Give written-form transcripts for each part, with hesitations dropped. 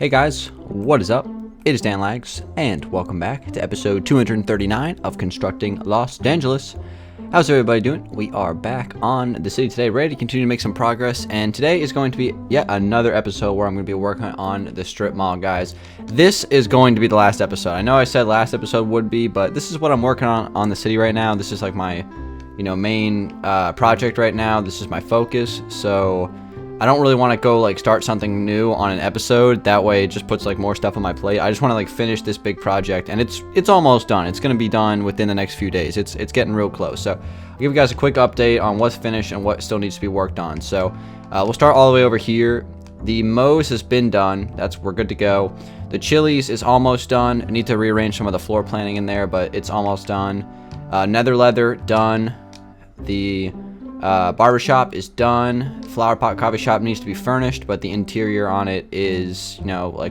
Hey guys, what is up? It is Danlags, and welcome back to episode 239 of Constructing Los Dangeles. How's everybody doing? We are back on the city today, ready to continue to make some progress, and today is going to be yet another episode where I'm going to be working on the strip mall, guys. This is going to be the last episode. I know I said last episode would be, but this is what I'm working on the city right now. This is like my, main project right now. This is my focus, so I don't really want to go start something new on an episode. That way it just puts more stuff on my plate. I just want to finish this big project, and it's almost done. It's going to be done within the next few days. It's getting real close. So I'll give you guys a quick update on what's finished and what still needs to be worked on. So we'll start all the way over here. The Moe's has been done. We're good to go. The Chili's is almost done. I need to rearrange some of the floor planning in there, but it's almost done. Nether Leather done. The barbershop is done. Flower pot coffee shop needs to be furnished, but the interior on it is,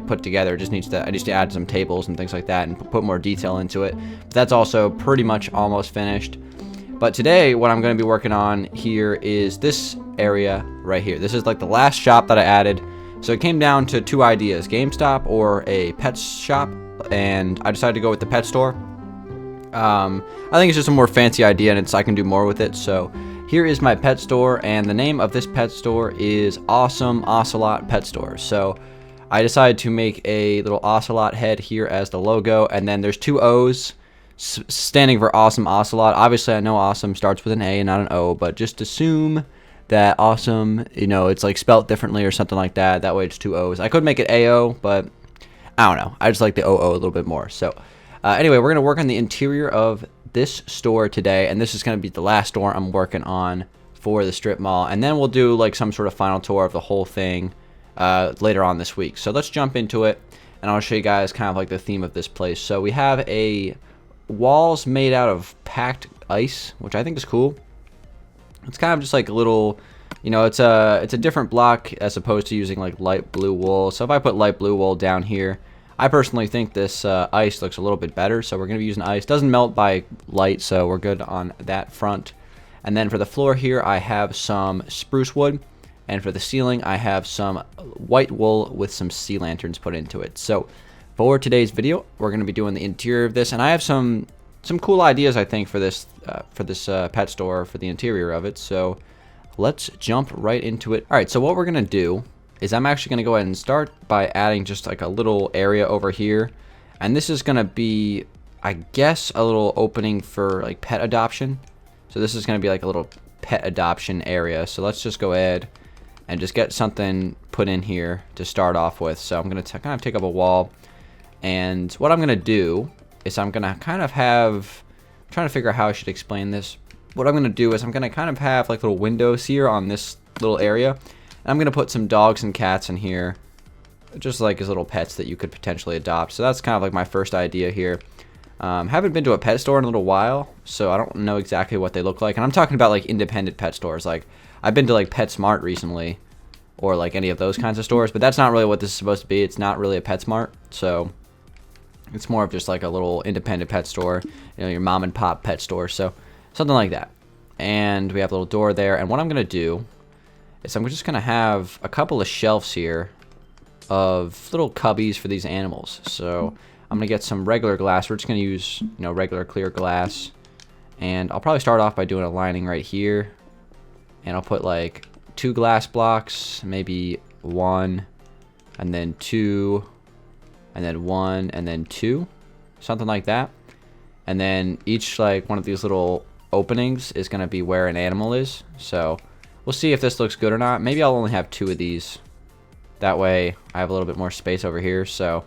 put together. I need to add some tables and things like that and put more detail into it. But that's also pretty much almost finished. But today, what I'm going to be working on here is this area right here. This is the last shop that I added. So it came down to two ideas, GameStop or a pet shop, and I decided to go with the pet store. I think it's just a more fancy idea, and I can do more with it. So here is my pet store, and the name of this pet store is Awesome Ocelot Pet Store. So I decided to make a little ocelot head here as the logo, and then there's two O's standing for Awesome Ocelot. Obviously, I know Awesome starts with an A and not an O, but just assume that Awesome, it's spelt differently or something like that. That way it's two O's. I could make it AO, but I don't know. I just like the OO a little bit more. So anyway, we're going to work on the interior of this store today, and this is going to be the last store I'm working on for the strip mall, and then we'll do some sort of final tour of the whole thing later on this week. So let's jump into it, and I'll show you guys kind of the theme of this place. So we have a walls made out of packed ice, which I think is cool. It's kind of just a little, it's a different block as opposed to using light blue wool. So if I put light blue wool down here, I personally think this ice looks a little bit better, so we're going to be using ice. Doesn't melt by light, so we're good on that front. And then for the floor here, I have some spruce wood, and for the ceiling, I have some white wool with some sea lanterns put into it. So for today's video, we're going to be doing the interior of this, and I have some cool ideas, I think, for this pet store, for the interior of it. So let's jump right into it. All right, so what we're going to do is I'm actually going to go ahead and start by adding just a little area over here, and this is going to be, I guess, a little opening for pet adoption. So this is going to be a little pet adoption area. So let's just go ahead and just get something put in here to start off with. So I'm going to kind of take up a wall, and what I'm going to do is I'm going to kind of have, I'm trying to figure out how I should explain this. What I'm going to do is I'm going to kind of have little windows here on this little area. I'm going to put some dogs and cats in here, just as little pets that you could potentially adopt. So that's kind of my first idea here. Haven't been to a pet store in a little while, so I don't know exactly what they look like. And I'm talking about independent pet stores. I've been to PetSmart recently, or any of those kinds of stores, but that's not really what this is supposed to be. It's not really a PetSmart, so it's more of just a little independent pet store, your mom and pop pet store, so something like that. And we have a little door there, and what I'm going to do is I'm just going to have a couple of shelves here of little cubbies for these animals. So I'm going to get some regular glass. We're just going to use, regular clear glass. And I'll probably start off by doing a lining right here. And I'll put two glass blocks, maybe one, and then two, and then one, and then two. Something like that. And then each one of these little openings is going to be where an animal is. So we'll see if this looks good or not. Maybe I'll only have two of these. That way I have a little bit more space over here. So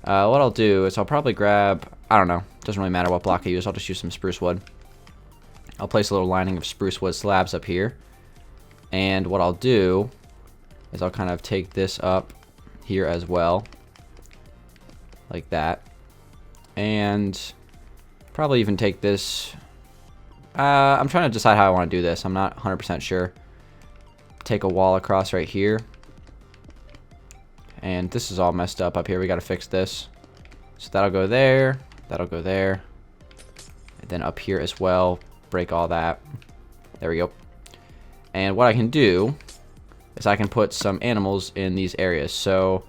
what I'll do is I'll probably grab, I don't know, doesn't really matter what block I use. I'll just use some spruce wood. I'll place a little lining of spruce wood slabs up here. And what I'll do is I'll kind of take this up here as well, like that. And probably even take this, I'm trying to decide how I want to do this. I'm not 100% sure. Take a wall across right here. And this is all messed up here. We got to fix this. So that'll go there. That'll go there. And then up here as well. Break all that. There we go. And what I can do is I can put some animals in these areas. So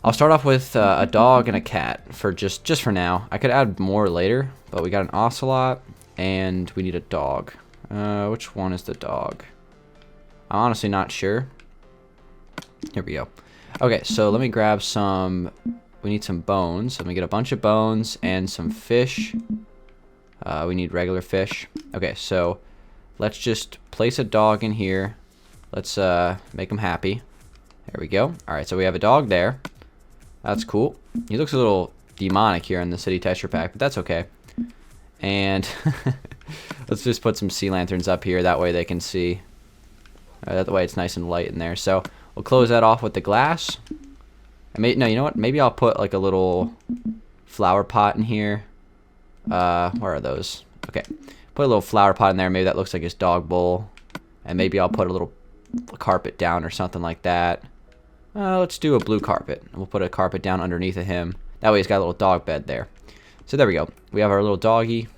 I'll start off with a dog and a cat for just for now. I could add more later, but we got an ocelot and we need a dog. Which one is the dog? I'm honestly not sure. Here we go. Okay, so let me grab some. We need some bones. Let me get a bunch of bones and some fish. We need regular fish. Okay, so let's just place a dog in here. Let's make him happy. There we go. All right, so we have a dog there. That's cool. He looks a little demonic here in the city texture pack, but that's okay. And let's just put some sea lanterns up here. That way they can see. That way it's nice and light in there. So we'll close that off with the glass. No, you know what? Maybe I'll put like a little flower pot in here. Where are those? Okay. Put a little flower pot in there. Maybe that looks like his dog bowl. And maybe I'll put a little carpet down or something like that. Let's do a blue carpet. We'll put a carpet down underneath of him. That way he's got a little dog bed there. So there we go. We have our little doggy.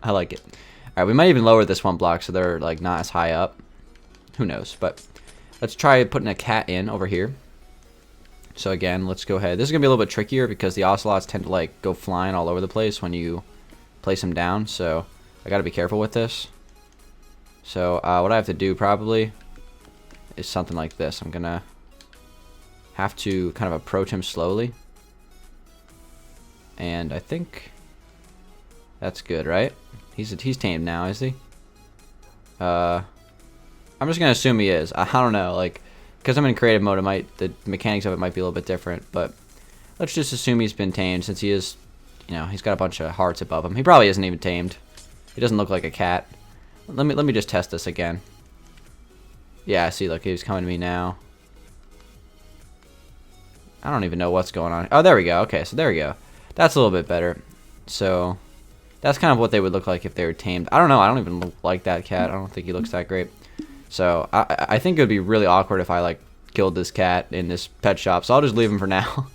I like it. Alright, we might even lower this one block so they're like not as high up. Who knows? But let's try putting a cat in over here. So again, let's go ahead. This is going to be a little bit trickier because the ocelots tend to like go flying all over the place when you place them down. So I got to be careful with this. So what I have to do probably is something like this. I'm going to have to kind of approach him slowly. And I think that's good, right? He's tamed now, is he? I'm just going to assume he is. I don't know, like, because I'm in creative mode, the mechanics of it might be a little bit different, but let's just assume he's been tamed since he is, you know, he's got a bunch of hearts above him. He probably isn't even tamed. He doesn't look like a cat. Let me just test this again. Yeah, see, look, he's coming to me now. I don't even know what's going on. Oh, there we go. Okay, so there we go. That's a little bit better. So that's kind of what they would look like if they were tamed. I don't know. I don't even like that cat. I don't think he looks that great. So I think it would be really awkward if I like killed this cat in this pet shop. So I'll just leave him for now.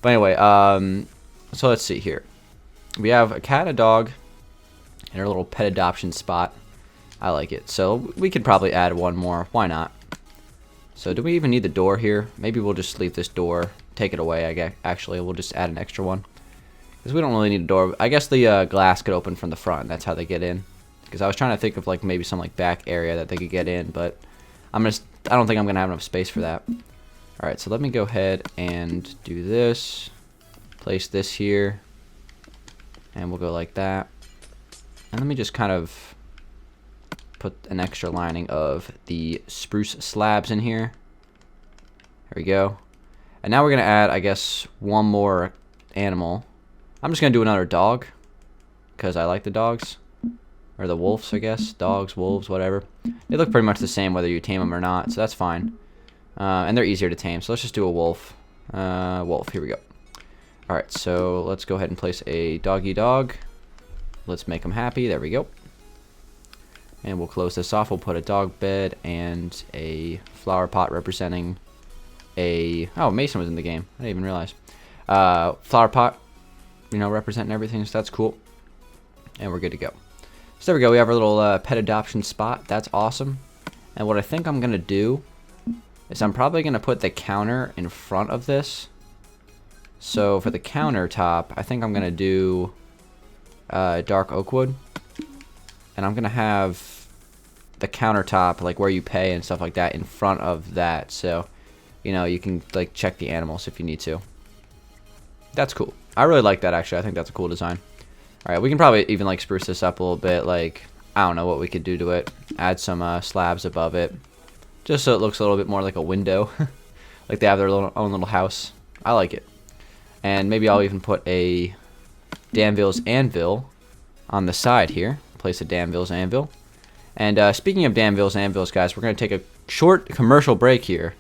But anyway, so let's see here. We have a cat and a dog in our little pet adoption spot. I like it. So we could probably add one more. Why not? So do we even need the door here? Maybe we'll just leave this door. Take it away, I guess. Actually, we'll just add an extra one. Because we don't really need a door. I guess the glass could open from the front. That's how they get in. Because I was trying to think of like maybe some like back area that they could get in. But I don't think I'm going to have enough space for that. Alright, so let me go ahead and do this. Place this here. And we'll go like that. And let me just kind of put an extra lining of the spruce slabs in here. There we go. And now we're going to add, I guess, one more animal. I'm just going to do another dog. Because I like the dogs. Or the wolves, I guess. Dogs, wolves, whatever. They look pretty much the same whether you tame them or not. So that's fine. And they're easier to tame. So let's just do a wolf. Wolf, here we go. Alright, so let's go ahead and place a doggy dog. Let's make them happy. There we go. And we'll close this off. We'll put a dog bed and a flower pot representing a... Oh, Mason was in the game. I didn't even realize. Flower pot, you know, representing everything. So that's cool. And we're good to go. So there we go. We have our little pet adoption spot. That's awesome. And what I think I'm going to do is I'm probably going to put the counter in front of this. So for the countertop, I think I'm going to do dark oak wood. And I'm going to have the countertop, like where you pay and stuff like that, in front of that. So, you know, you can like check the animals if you need to. That's cool. I really like that, actually. I think that's a cool design. Alright, we can probably even like spruce this up a little bit. Like, I don't know what we could do to it. Add some slabs above it. Just so it looks a little bit more like a window. Like they have their own little house. I like it. And maybe I'll even put a Danville's Anvil on the side here. Place a Danville's Anvil. And speaking of Danville's Anvils, guys, we're going to take a short commercial break here.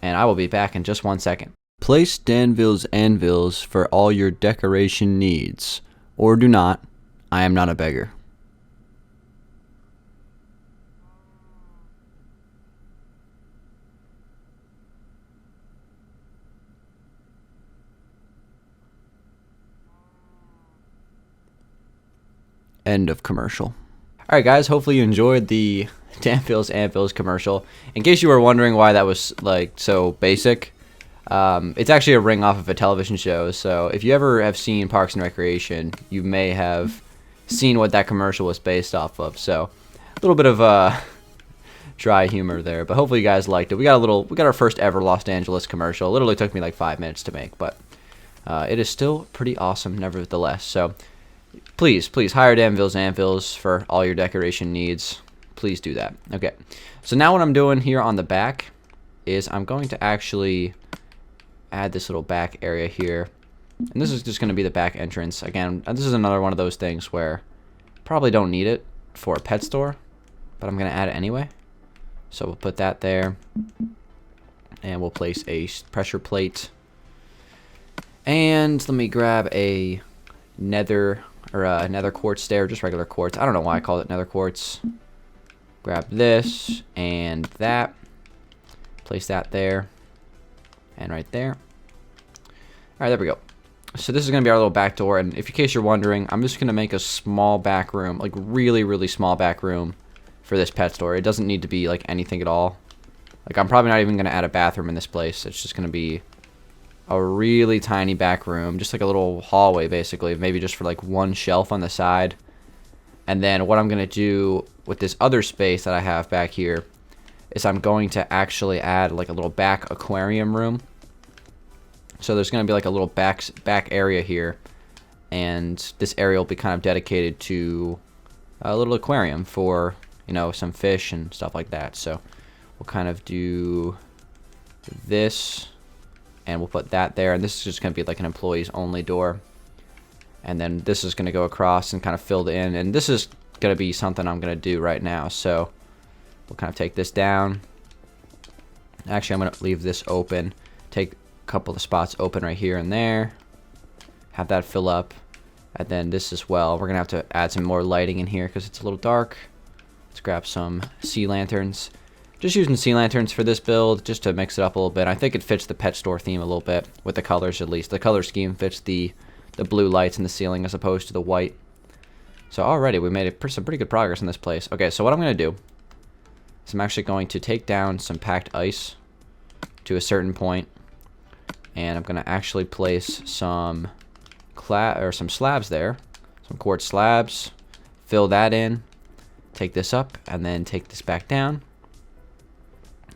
And I will be back in just 1 second. Place Danville's Anvils for all your decoration needs. Or do not. I am not a beggar. End of commercial. Alright guys, hopefully you enjoyed the Danville's Anvils commercial. In case you were wondering why that was like so basic, It's actually a ring off of a television show, so if you ever have seen Parks and Recreation, you may have seen what that commercial was based off of. So a little bit of dry humor there, but hopefully you guys liked it. We got our first ever Los Angeles commercial. It literally took me like 5 minutes to make, but it is still pretty awesome nevertheless. So please hire Danville's Anvils for all your decoration needs. Please do that. Okay, so now what I'm doing here on the back is I'm going to actually add this little back area here, and this is just going to be the back entrance. Again, this is another one of those things where probably don't need it for a pet store, but I'm going to add it anyway. So we'll put that there, and we'll place a pressure plate, and let me grab a nether quartz there, just regular quartz. I don't know why I call it nether quartz. Grab this and that, place that there and right there. Alright, there we go. So this is going to be our little back door, and in case you're wondering, I'm just going to make a small back room, like really small back room for this pet store. It doesn't need to be like anything at all. Like, I'm probably not even going to add a bathroom in this place. It's just going to be a really tiny back room, just like a little hallway basically, maybe just for like one shelf on the side. And then what I'm going to do with this other space that I have back here is I'm going to actually add like a little back aquarium room. So there's going to be like a little back area here, and this area will be kind of dedicated to a little aquarium for, you know, some fish and stuff like that. So we'll kind of do this, and we'll put that there, and this is just going to be like an employees only door. And then this is going to go across and kind of filled in, and this is going to be something I'm going to do right now. So we'll kind of take this down. Actually, I'm going to leave this open, take a couple of spots open right here and there, have that fill up, and then this as well. We're going to have to add some more lighting in here because it's a little dark. Let's grab some sea lanterns. Just using sea lanterns for this build just to mix it up a little bit. I think it fits the pet store theme a little bit, with the colors at least. The color scheme fits the blue lights in the ceiling as opposed to the white. So already we made some pretty good progress in this place. Okay, so what I'm going to do is I'm actually going to take down some packed ice to a certain point, and I'm going to actually place some slabs there, some quartz slabs, fill that in, take this up, and then take this back down.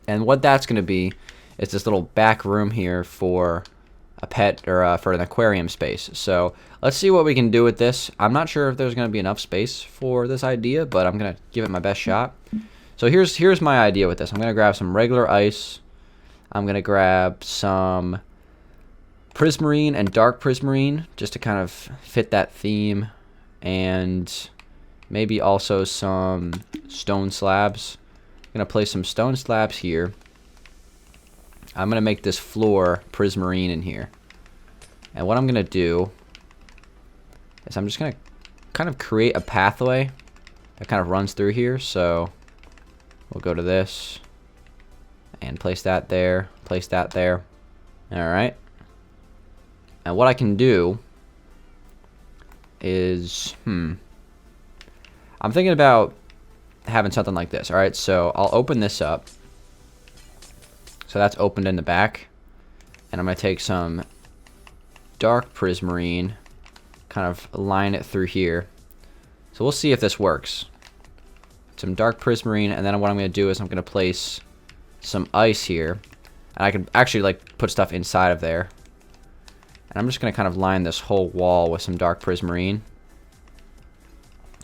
And what that's going to be is this little back room here for a pet, or for an aquarium space. So let's see what we can do with this. I'm not sure if there's going to be enough space for this idea, but I'm going to give it my best shot. So here's my idea with this. I'm going to grab some regular ice. I'm going to grab some prismarine and dark prismarine just to kind of fit that theme, and maybe also some stone slabs. I'm going to place some stone slabs here. I'm going to make this floor prismarine in here. And what I'm going to do is I'm just going to kind of create a pathway that kind of runs through here. So we'll go to this and place that there, place that there. Alright. And what I can do is, I'm thinking about having something like this. Alright, so I'll open this up. So that's opened in the back, and I'm going to take some dark prismarine, kind of line it through here. So we'll see if this works. Some dark prismarine, and then what I'm going to do is I'm going to place some ice here, and I can actually like put stuff inside of there. And I'm just going to kind of line this whole wall with some dark prismarine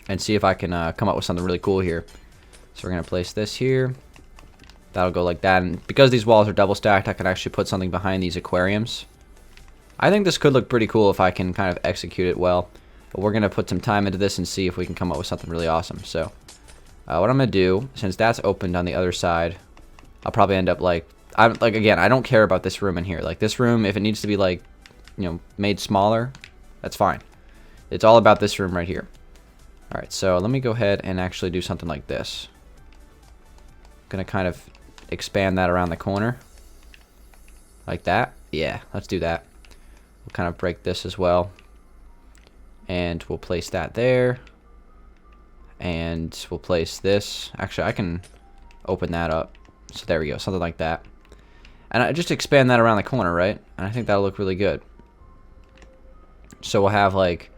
and see if I can come up with something really cool here. So we're going to place this here. That'll go like that, and because these walls are double stacked, I can actually put something behind these aquariums. I think this could look pretty cool if I can kind of execute it well, but we're going to put some time into this and see if we can come up with something really awesome. So what I'm going to do, since that's opened on the other side, I'll probably end up again, I don't care about this room in here. Like, this room, if it needs to be like, you know, made smaller, that's fine. It's all about this room right here. Alright, so let me go ahead and actually do something like this. I'm going to kind of expand that around the corner. Like that. Yeah, let's do that. We'll kind of break this as well. And we'll place that there. And we'll place this. Actually, I can open that up. So there we go, something like that. And I just expand that around the corner, right? And I think that'll look really good. So we'll have like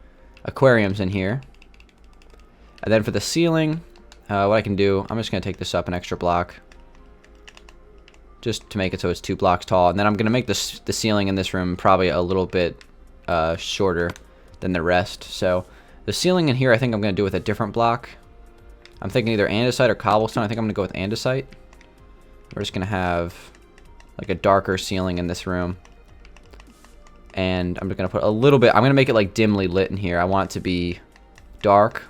aquariums in here. And then for the ceiling, what I can do, I'm just going to take this up an extra block. Just to make it so it's 2 blocks tall. And then I'm going to make the ceiling in this room probably a little bit shorter than the rest. So the ceiling in here I think I'm going to do with a different block. I'm thinking either andesite or cobblestone. I think I'm going to go with andesite. We're just going to have like a darker ceiling in this room. And I'm just going to put a little bit, I'm going to make it like dimly lit in here. I want it to be dark,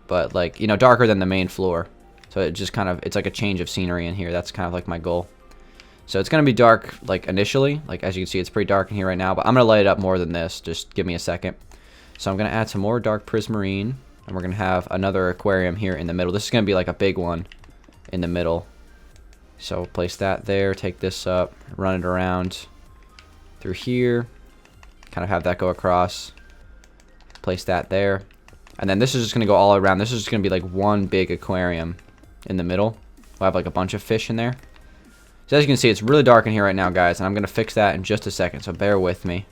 but like, you know, darker than the main floor. So it just kind of, it's like a change of scenery in here. That's kind of like my goal. So it's going to be dark like initially. Like as you can see, it's pretty dark in here right now, but I'm going to light it up more than this. Just give me a second. So I'm going to add some more dark prismarine. And we're going to have another aquarium here in the middle. This is going to be like a big one in the middle. So place that there, take this up, run it around through here. Kind of have that go across. Place that there. And then this is just going to go all around. This is just going to be like one big aquarium in the middle. We'll have like a bunch of fish in there. So as you can see, it's really dark in here right now, guys. And I'm going to fix that in just a second. So bear with me.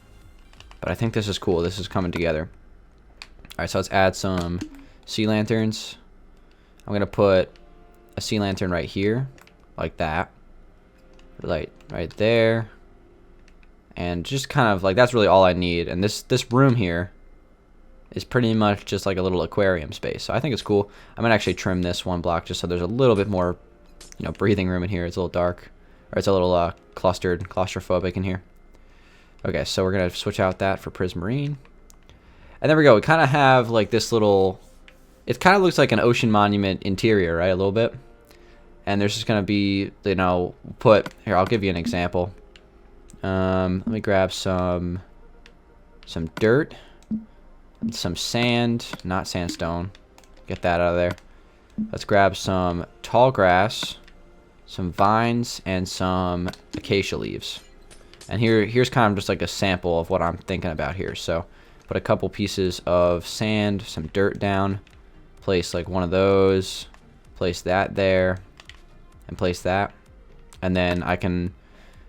But I think this is cool. This is coming together. Alright, so let's add some sea lanterns. I'm going to put a sea lantern right here, like that. Light right there. And just kind of like, that's really all I need. And this room here is pretty much just like a little aquarium space. So I think it's cool. I'm going to actually trim this one block just so there's a little bit more, you know, breathing room in here. It's a little dark. Or it's a little claustrophobic in here. Okay, so we're going to switch out that for prismarine. And there we go. We kind of have like this little, it kind of looks like an ocean monument interior, right? A little bit. And there's just going to be, you know, here, I'll give you an example. Let me grab some dirt, some sand, not sandstone. Get that out of there. Let's grab some tall grass, some vines, and some acacia leaves. And here's kind of just like a sample of what I'm thinking about here. So put a couple pieces of sand, some dirt down, place like one of those, place that there, and place that. And then I can,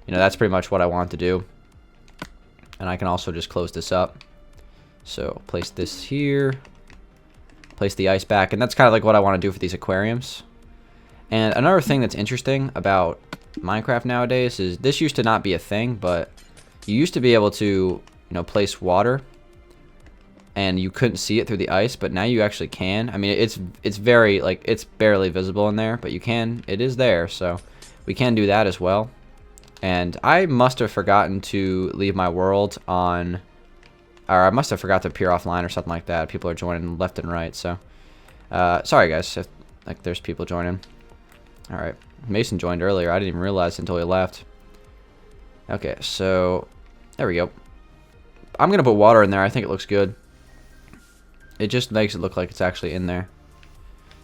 you know, that's pretty much what I want to do. And I can also just close this up. So place this here, place the ice back, and that's kind of like what I want to do for these aquariums. And another thing that's interesting about Minecraft nowadays is this used to not be a thing, but you used to be able to, you know, place water and you couldn't see it through the ice, but now you actually can. I mean, it's very, like, it's barely visible in there, but you can, it is there, so we can do that as well. And I must have forgotten to leave my world on, or I must have forgot to appear offline or something like that. People are joining left and right, so sorry guys if like there's people joining. All right, Mason joined earlier. I didn't even realize until he left. Okay, so there we go. I'm gonna put water in there. I think it looks good. It just makes it look like it's actually in there.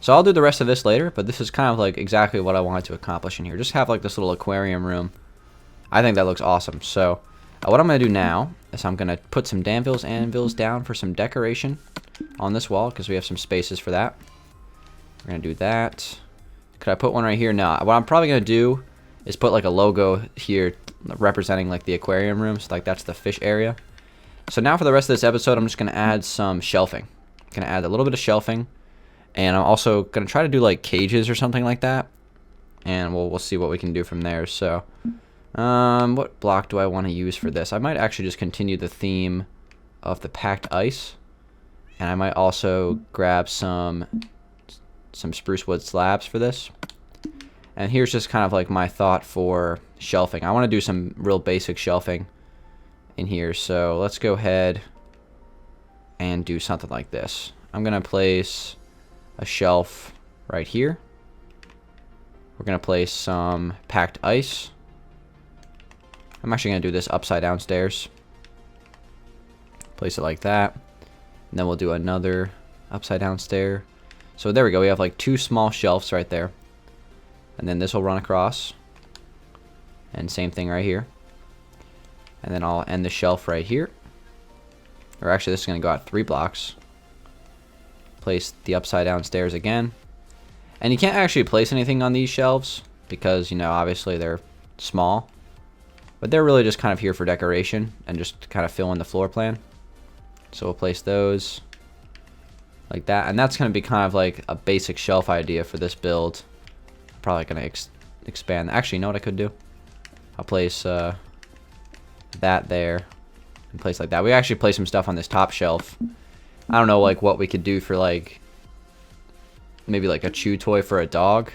So I'll do the rest of this later, but this is kind of like exactly what I wanted to accomplish in here. Just have like this little aquarium room. I think that looks awesome. So what I'm going to do now is I'm going to put some Danville's anvils down for some decoration on this wall because we have some spaces for that. We're going to do that. Could I put one right here? No. What I'm probably going to do is put like a logo here representing like the aquarium room. So like that's the fish area. So now for the rest of this episode, I'm just going to add some shelving. I'm going to add a little bit of shelving. And I'm also going to try to do like cages or something like that. And we'll see what we can do from there. So what block do I want to use for this? I might actually just continue the theme of the packed ice. And I might also grab some spruce wood slabs for this. And here's just kind of like my thought for shelving. I want to do some real basic shelving in here. So let's go ahead and do something like this. I'm going to place a shelf right here. We're going to place some packed ice. I'm actually going to do this upside down stairs. Place it like that. And then we'll do another upside down stair. So there we go. We have like two small shelves right there. And then this will run across. And same thing right here. And then I'll end the shelf right here. Or actually, this is going to go out 3 blocks. Place the upside down stairs again. And you can't actually place anything on these shelves because, you know, obviously they're small. but they're really just kind of here for decoration and just kind of fill in the floor plan. So we'll place those like that, and that's going to be kind of like a basic shelf idea for this build. I'm probably going to expand. Actually, you know what I could do? I'll place that there and place like that. We actually place some stuff on this top shelf. I don't know like what we could do for like maybe like a chew toy for a dog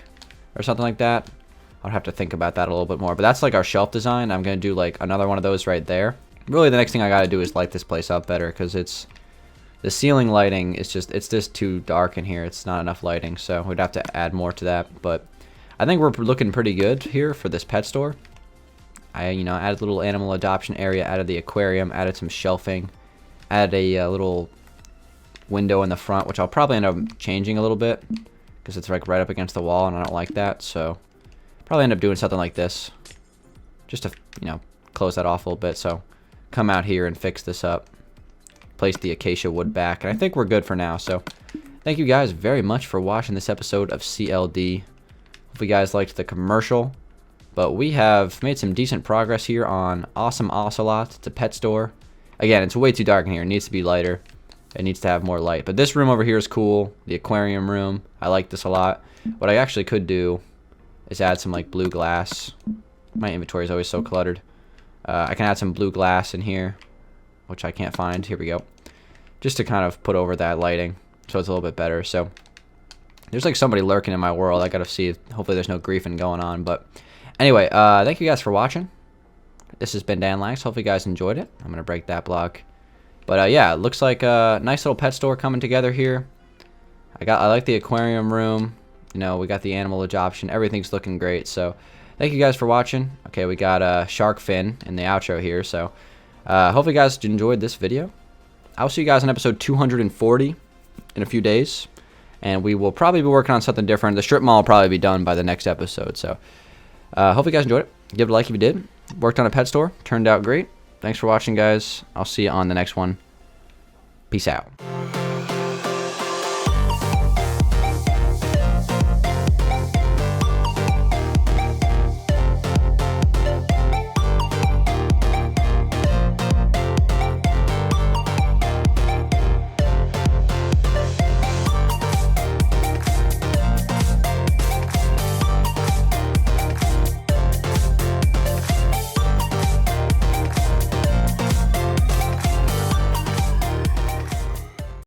or something like that. I'll have to think about that a little bit more, but that's like our shelf design. I'm going to do like another one of those right there. Really the next thing I got to do is light this place up better, because it's the ceiling lighting is just too dark in here. It's not enough lighting, so we'd have to add more to that. But I think we're looking pretty good here for this pet store. I added a little animal adoption area, added the aquarium, added some shelving, added a little window in the front, which I'll probably end up changing a little bit because it's like right up against the wall and I don't like that. So probably end up doing something like this just to close that off a little bit. So come out here and fix this up, place the acacia wood back, and I think we're good for now. So thank you guys very much for watching this episode of CLD. Hope you guys liked the commercial, but we have made some decent progress here on Awesome Ocelot. It's a pet store. Again, it's way too dark in here. It needs to be lighter. It needs to have more light. But this room over here is cool. The aquarium room. I like this a lot. What I actually could do is add some like blue glass. My inventory is always so cluttered. I can add some blue glass in here, which I can't find. Here we go. Just to kind of put over that lighting so it's a little bit better. So there's like somebody lurking in my world. I gotta see if hopefully there's no griefing going on. But anyway, thank you guys for watching. This has been Dangeles. Hopefully you guys enjoyed it. I'm gonna break that block. But yeah, it looks like a nice little pet store coming together here. I like the aquarium room. We got the animal adoption. Everything's looking great. So thank you guys for watching. Okay, we got a shark fin in the outro here. So hopefully you guys enjoyed this video. I'll see you guys on episode 240 in a few days. And we will probably be working on something different. The strip mall will probably be done by the next episode. So hope you guys enjoyed it. Give it a like if you did. Worked on a pet store. Turned out great. Thanks for watching, guys. I'll see you on the next one. Peace out.